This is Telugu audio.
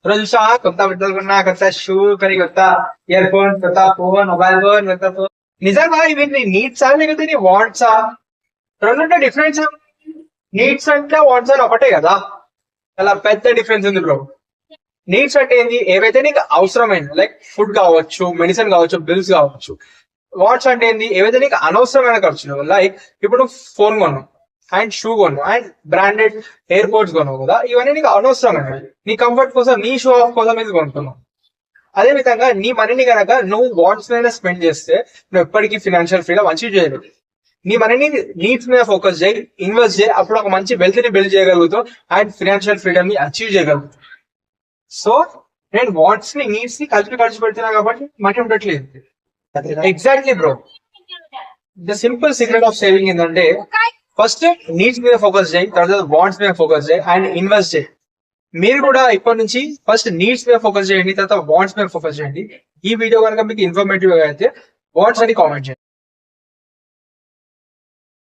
రోజు చూసా కొత్త బట్టలు కొన్నా, కొత్త షూ కొని, కొత్త ఇయర్ ఫోన్, కొత్త ఫోన్, మొబైల్ ఫోన్, కొత్త ఫోన్. నిజంగా ఇవి నీ నీడ్సా లేకపోతే నీ వాంట్సా? రెండుంటే డిఫరెన్స్. నీడ్స్ అంటే వాంట్స్ అని ఒకటే కదా. అలా పెద్ద డిఫరెన్స్ ఉంది బ్రో. నీడ్స్ అంటే ఏంది? ఏవైతే నీకు అవసరమైనది, లైక్ ఫుడ్ కావచ్చు, మెడిసిన్ కావచ్చు, బిల్స్ కావచ్చు. వాట్స్ అంటే ఏంది? ఏవైతే నీకు అనవసరమైన ఖర్చులు, లైక్ ఇప్పుడు ఫోన్ కొన్నావు అండ్ షూ కొన్నావు అండ్ బ్రాండెడ్ ఎయిర్ పోర్ట్స్ కొన్నావు కదా, ఇవన్నీ నీకు అనవసరమైనవి. నీ కంఫర్ట్ కోసం, నీ షో ఆఫ్ కోసం ఇది కొనుక్కున్నావు. అదే విధంగా నీ మనీని కనుక నువ్వు వాట్స్ మీద స్పెండ్ చేస్తే నువ్వు ఎప్పటికీ ఫినాన్షియల్ ఫ్రీడమ్ అచీవ్ చేయలేవు. నీ మనీని నీడ్స్ మీద ఫోకస్ చేయి, ఇన్వెస్ట్ చేయి, అప్పుడు ఒక మంచి వెల్త్ ని బిల్డ్ చేయగలుగుతావు అండ్ ఫినాన్షియల్ ఫ్రీడమ్ ని అచీవ్ చేయగలుగుతావు. సో నేను వాట్స్ ని నీడ్స్ ని కలిపి ఖర్చు పెడుతున్నా కాబట్టి మనీ ఉండట్లేదు. Exactly bro. The simple secret of saving ఏంటంటే ఫస్ట్ నీడ్స్ మీద ఫోకస్ చేయి, తర్వాత వాంట్స్ మీద ఫోకస్ చేయి అండ్ ఇన్వెస్ట్ చేయి. మీరు కూడా ఇప్పటి నుంచి ఫస్ట్ నీడ్స్ మీద ఫోకస్ చేయండి, తర్వాత వాంట్స్ మీద ఫోకస్ చేయండి. ఈ వీడియో కనుక మీకు ఇన్ఫర్మేటివ్ గా అయితే వాంట్స్ అని కామెంట్ చేయండి.